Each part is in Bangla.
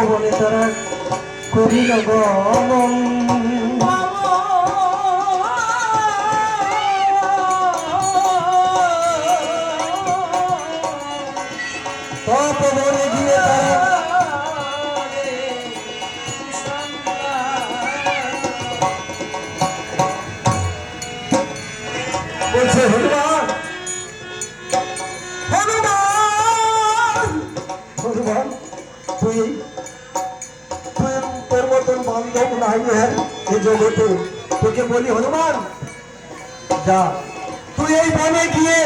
তপবনে তারা করিল গমন। তপবনে গিয়ে তারা বলছে হনুমান হনুমান হনুমান তুই তুই তোর মতন বান্ধব নাই হ্যাঁ এ জগতে। তোকে বলি হনুমান যা তুই এই বনে গিয়ে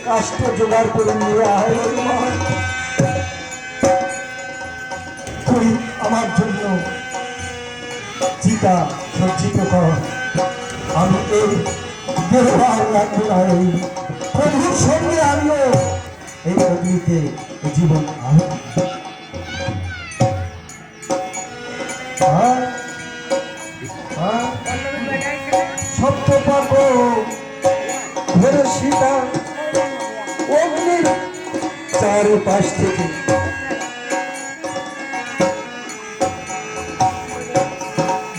কাষ্ঠ জোগাড় করে নিয়ে আয়। হনুমান তুই আমার জন্য চিতা সজ্জিত কর। আমি এই দেহভার রাখবো না। এই প্রভুর সঙ্গে আমিও এই অগ্নিতে জীবন আহুতি। সপ্তপাক ধরে সীতা অগ্নির চারপাশ থেকে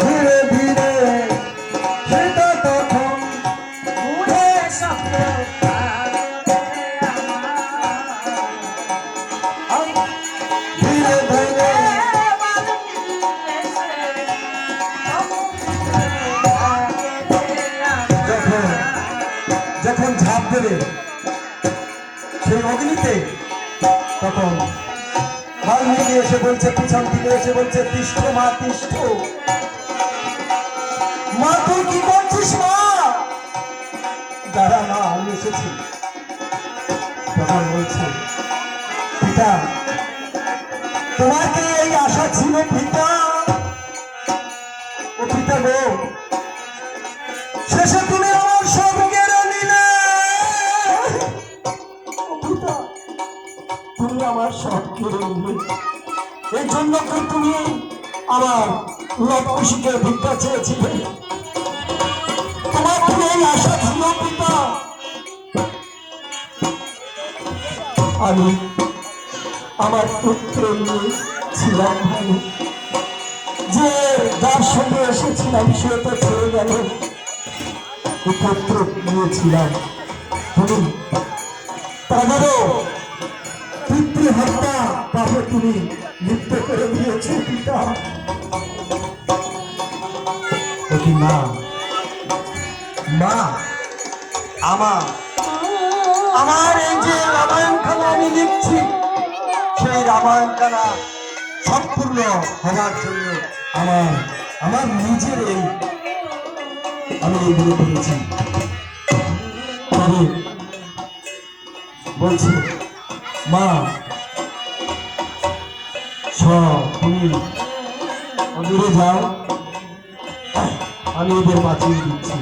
ধীরে ধীরে সীতা তখন ধীরে ধীরে যখন ঝাঁপ দেবে সেই অগ্নিতে, তখন বাল্মীকি এসে বলছে, পিছন থেকে এসে বলছে, তিষ্ঠ মা তিষ্ঠ। মা তুই কি করছিস মা? দাঁড়া না আমি এসেছি। তখন বলছে, পিতা তোমার কি এই আশা ছিল পিতা? ও পিতা গো, শেষে তুমি আমার সব কেড়ে নিলে। পিতা তুমি আমার সব কেড়ে নিলে, এই জন্য কি তুমি আমার লবকুশিকে ভিক্ষা চেয়েছিলে? তোমার কি এই আশা ছিল পিতা? আমি আমার পুত্র নিয়ে ছিলাম ভালো, যে যার সঙ্গে এসেছিলাম সে তো ছেড়ে গেল। পুত্র নিয়েছিলাম, তুমি তাদেরও পিতৃহত্যা পাপে তুমি লিপ্ত করে দিয়েছ পিতা। মা মা আমার এই যে রামায়ণখানা আমি লিখছি, সেই রামায়ণখানা সম্পূর্ণ হওয়ার জন্য আমার নিজের আমি এইগুলো করেছি। তবে বলছি মা তুমি দূরে যাও, আমি ওদের বাঁচিয়ে দিচ্ছি।